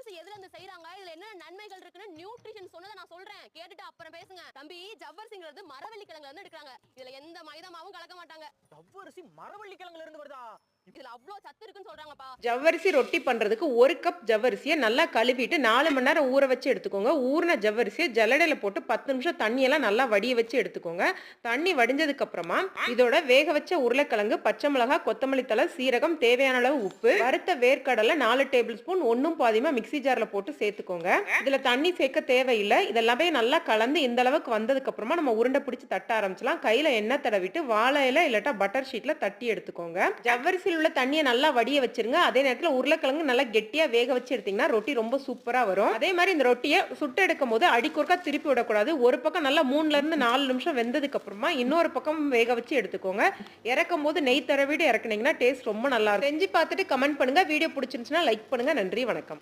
ஜவ்வரிசி எதுல இருந்து செய்றாங்க, இதுல என்ன நன்மைகள் இருக்குன்னு நியூட்ரிஷன் சொன்னதை நான் சொல்றேன், கேட்டுட்டு அப்புறம் பேசுங்க. தம்பி, ஜவ்வரிசிங்கிறது மரவள்ளி கிழங்குல இருந்து எடுக்கிறாங்க. இதுல எந்த மைதா மாவும் கலக்க மாட்டாங்க. ஜவ்வரிசி மரவள்ளி கிழங்குல இருந்து வருதா? இதுல அவ்ளோ சத்து இருக்குன்னு சொல்றாங்கப்பா. ஜவ்வரிசி ரொட்டி பண்றதுக்கு 1 கப் ஜவ்வரிசியை நல்லா கழுவிட்டு 4 மணி நேரம் ஊற வச்சு எடுத்துக்கோங்க. ஊறின ஜவ்வரிசியை ஜல்லடையில போட்டு 10 நிமிஷம் தண்ணியெல்லாம் நல்லா வடிய வச்சு எடுத்துக்கோங்க. தண்ணி வடிஞ்சதுக்கு அப்புறமா இதோட வேக வச்ச உருளைக்கிழங்கு, பச்சை மிளகாய், கொத்தமல்லி தழை, சீரகம், தேவையான அளவு உப்பு, வறுத்த வேர்க்கடலை 4 டேபிள் ஸ்பூன் 1 பாதியமா மிக்ஸி ஜார்ல போட்டு சேர்த்துக்கோங்க. இதுல தண்ணி சேர்க்க தேவையில்லை. இதெல்லாமே நல்லா கலந்து இந்த அளவுக்கு வந்ததுக்கு அப்புறமா நம்ம உருண்டை பிடிச்சு தட்ட ஆரம்பிச்சலாம். கையில எண்ணெய் தடவிட்டு வாழை இலை இல்லாட்டா பட்டர் ஷீட்ல தட்டி எடுத்துக்கோங்க. ஜவ்வரிசியில் உள்ள தண்ணியை நல்லா வடிய வச்சிருங்க. அதே நேரத்தில் உருளைக்கிழங்கு நல்லா கெட்டியா வேக வச்சு எடுத்தீங்கன்னா ரொட்டி ரொம்ப சூப்பரா வரும். அதே மாதிரி இந்த ரொட்டியை சுட்டு எடுக்கும் போது அடிக்கொருக்கா திருப்பி விடக்கூடாது. ஒரு பக்கம் நல்லா 3ல இருந்து 4 நிமிஷம் வெந்ததுக்கு அப்புறமா இன்னொரு பக்கம் வேக வச்சு எடுத்துக்கோங்க. இறக்கும் போது நெய் தடவிட்டு இறக்குனீங்கன்னா டேஸ்ட் ரொம்ப நல்லா இருக்கும். செஞ்சு பார்த்துட்டு கமெண்ட் பண்ணுங்க. வீடியோ பிடிச்சிருந்துச்சுன்னா லைக் பண்ணுங்க. நன்றி, வணக்கம்.